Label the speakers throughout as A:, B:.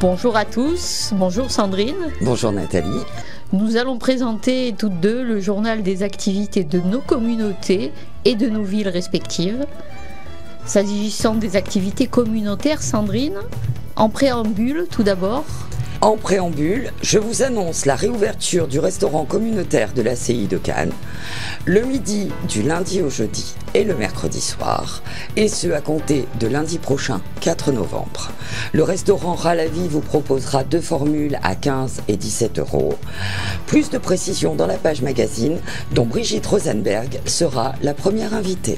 A: Bonjour à tous, bonjour Sandrine.
B: Bonjour Nathalie.
A: Nous allons présenter toutes deux le journal des activités de nos communautés et de nos villes respectives. S'agissant des activités communautaires, Sandrine, en préambule tout d'abord.
B: En préambule, je vous annonce la réouverture du restaurant communautaire de l'ACI de Cannes, le midi du lundi au jeudi et le mercredi soir, et ce à compter de lundi prochain, 4 novembre. Le restaurant Ralavi vous proposera 2 formules à 15 et 17 euros. Plus de précisions dans la page magazine, dont Brigitte Rosenberg sera la première invitée.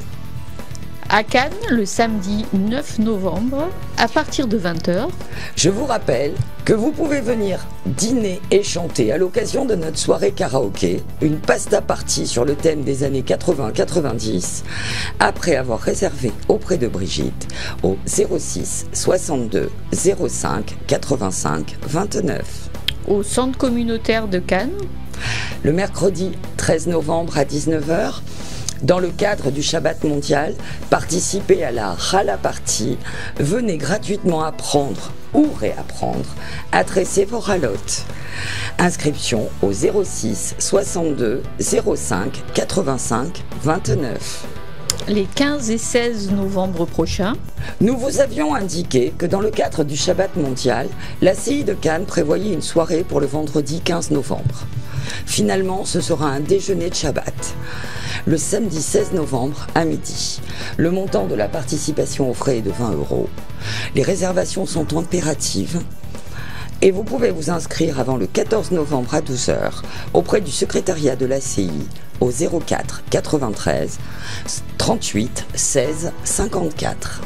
A: À Cannes, le samedi 9 novembre, à partir de 20h.
B: Je vous rappelle que vous pouvez venir dîner et chanter à l'occasion de notre soirée karaoké, une pasta party sur le thème des années 80-90, après avoir réservé auprès de Brigitte au 06 62 05 85 29.
A: Au centre communautaire de Cannes.
B: Le mercredi 13 novembre à 19h, dans le cadre du Shabbat mondial, participez à la Challah Party. Venez gratuitement apprendre ou réapprendre à tresser vos ralottes. Inscription au 06 62 05 85 29.
A: Les 15 et 16 novembre prochains.
B: Nous vous avions indiqué que dans le cadre du Shabbat mondial, l'ACI de Cannes prévoyait une soirée pour le vendredi 15 novembre. Finalement, ce sera un déjeuner de Shabbat, le samedi 16 novembre à midi. Le montant de la participation aux frais est de 20 euros. Les réservations sont impératives et vous pouvez vous inscrire avant le 14 novembre à 12h auprès du secrétariat de l'ACI au 04 93 38 16 54.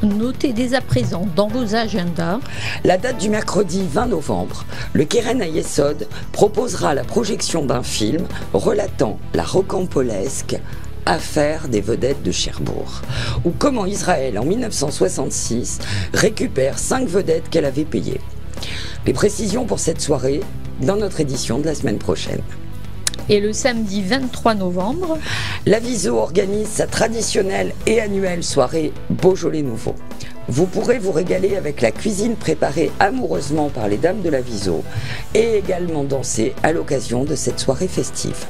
A: Notez dès à présent dans vos agendas
B: la date du mercredi 20 novembre. Le Keren Hayesod proposera la projection d'un film relatant la rocambolesque affaire des vedettes de Cherbourg, ou comment Israël en 1966 récupère 5 vedettes qu'elle avait payées. Les précisions pour cette soirée dans notre édition de la semaine prochaine.
A: Et le samedi 23 novembre,
B: l'Aviso organise sa traditionnelle et annuelle soirée Beaujolais Nouveau. Vous pourrez vous régaler avec la cuisine préparée amoureusement par les dames de l'Aviso et également danser à l'occasion de cette soirée festive.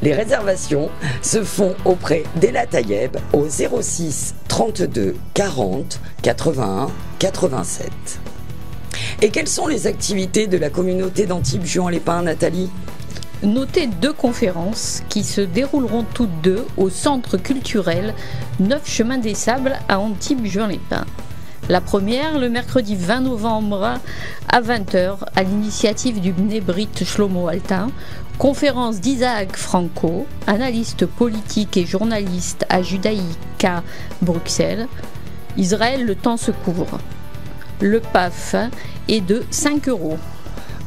B: Les réservations se font auprès d'Ela Tayeb au 06 32 40 81 87. Et quelles sont les activités de la communauté d'Antibes-Juan-les-Pins, Nathalie ?
A: Notez 2 conférences qui se dérouleront toutes deux au centre culturel 9 Chemin des Sables à Antibes-Juan-les-Pins. La première, le mercredi 20 novembre à 20h, à l'initiative du Bnei Brit Shlomo Altin, conférence d'Isaac Franco, analyste politique et journaliste à Judaïka Bruxelles. Israël, le temps se couvre. Le PAF est de 5 euros.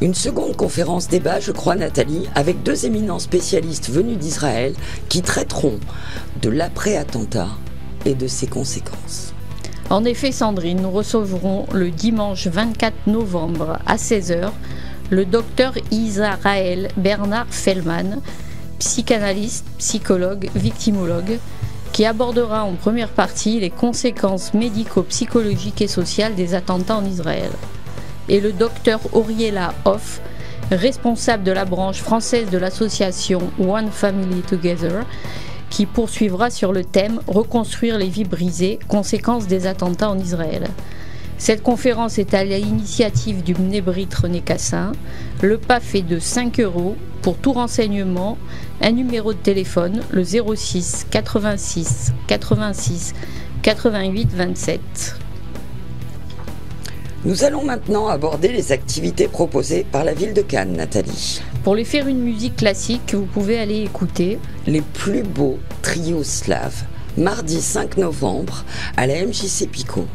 B: Une seconde conférence débat, je crois Nathalie, avec 2 éminents spécialistes venus d'Israël qui traiteront de l'après-attentat et de ses conséquences.
A: En effet, Sandrine, nous recevrons le dimanche 24 novembre à 16h le docteur Israël Bernard Feldman, psychanalyste, psychologue, victimologue, qui abordera en première partie les conséquences médico-psychologiques et sociales des attentats en Israël. Et le docteur Auriella Hoff, responsable de la branche française de l'association One Family Together, qui poursuivra sur le thème « Reconstruire les vies brisées, conséquences des attentats en Israël ». Cette conférence est à l'initiative du Bnei Brit René Cassin. Le PAF est de 5 euros. Pour tout renseignement, un numéro de téléphone, le 06 86 86 88 27.
B: Nous allons maintenant aborder les activités proposées par la ville de Cannes, Nathalie.
A: Pour les faire une musique classique, vous pouvez aller écouter
B: les plus beaux trios slaves, mardi 5 novembre à la MJC Pico,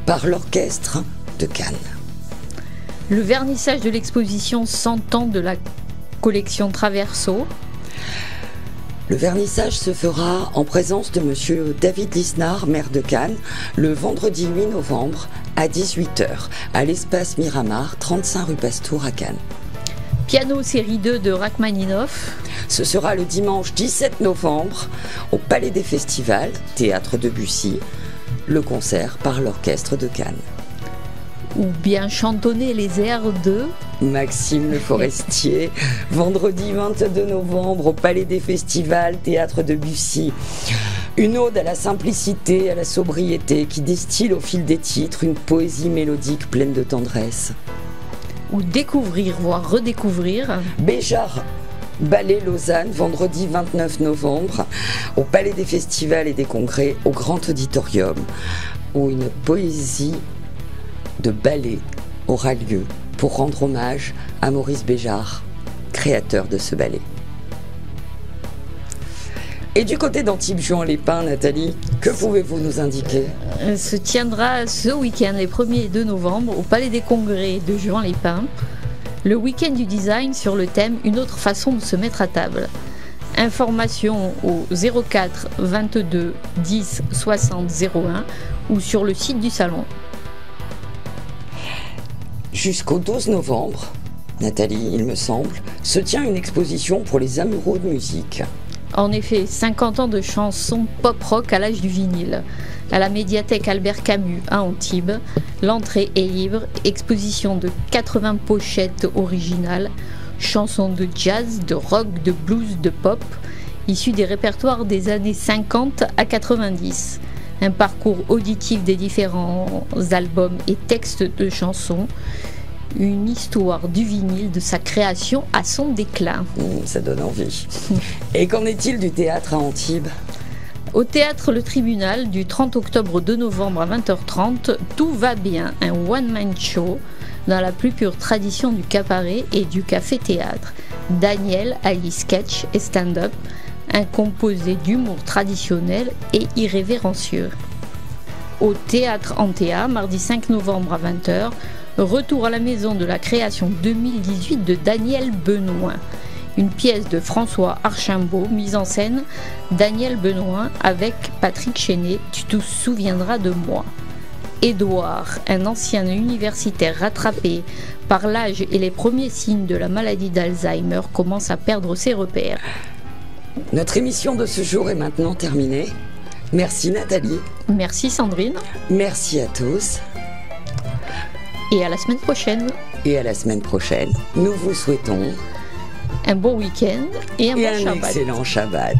B: par l'orchestre de Cannes.
A: Le vernissage de l'exposition 100 ans de la collection Traverso.
B: Le vernissage se fera en présence de monsieur David Lisnard, maire de Cannes, le vendredi 8 novembre à 18h à l'espace Miramar, 35 rue Pastour à Cannes.
A: Piano série 2 de Rachmaninoff.
B: Ce sera le dimanche 17 novembre au Palais des Festivals, Théâtre Debussy, le concert par l'Orchestre de Cannes.
A: ou bien chantonner les airs de
B: Maxime Le Forestier, vendredi 22 novembre au Palais des Festivals, Théâtre de Bussy. Une ode à la simplicité, à la sobriété, qui distille au fil des titres une poésie mélodique pleine de tendresse.
A: Ou découvrir, voire redécouvrir
B: Béjart Ballet Lausanne, vendredi 29 novembre, au Palais des Festivals et des Congrès, au Grand Auditorium, où une poésie de ballet aura lieu pour rendre hommage à Maurice Béjart, créateur de ce ballet. Et du côté d'Antibes-Juan-les-Pins, Nathalie, que pouvez-vous nous indiquer ?
A: Se tiendra ce week-end, les 1er et 2 novembre, au Palais des Congrès de Juan-les-Pins, le week-end du design sur le thème « Une autre façon de se mettre à table ». Informations au 04 22 10 60 01 ou sur le site du salon.
B: Jusqu'au 12 novembre, Nathalie, il me semble, se tient une exposition pour les amoureux de musique.
A: En effet, 50 ans de chansons pop-rock à l'âge du vinyle. À la médiathèque Albert Camus à Antibes, l'entrée est libre, exposition de 80 pochettes originales, chansons de jazz, de rock, de blues, de pop, issues des répertoires des années 50 à 90. Un parcours auditif des différents albums et textes de chansons, une histoire du vinyle de sa création à son déclin.
B: Ça donne envie. Et qu'en est-il du théâtre à Antibes ?
A: Au théâtre Le Tribunal, du 30 octobre au 2 novembre à 20h30, Tout va bien, un one-man show dans la plus pure tradition du cabaret et du café-théâtre. Daniel allie sketch et stand-up, un composé d'humour traditionnel et irrévérencieux. Au théâtre Antea, mardi 5 novembre à 20h, retour à la maison de la création 2018 de Daniel Benoît. Une pièce de François Archambault, mise en scène Daniel Benoît avec Patrick Chenet, Tu te souviendras de moi. Édouard, un ancien universitaire rattrapé par l'âge et les premiers signes de la maladie d'Alzheimer, commence à perdre ses repères.
B: Notre émission de ce jour est maintenant terminée. Merci Nathalie.
A: Merci Sandrine.
B: Merci à tous.
A: Et à la semaine prochaine.
B: Et à la semaine prochaine. Nous vous souhaitons
A: un bon week-end et un bon Shabbat.
B: Excellent Shabbat.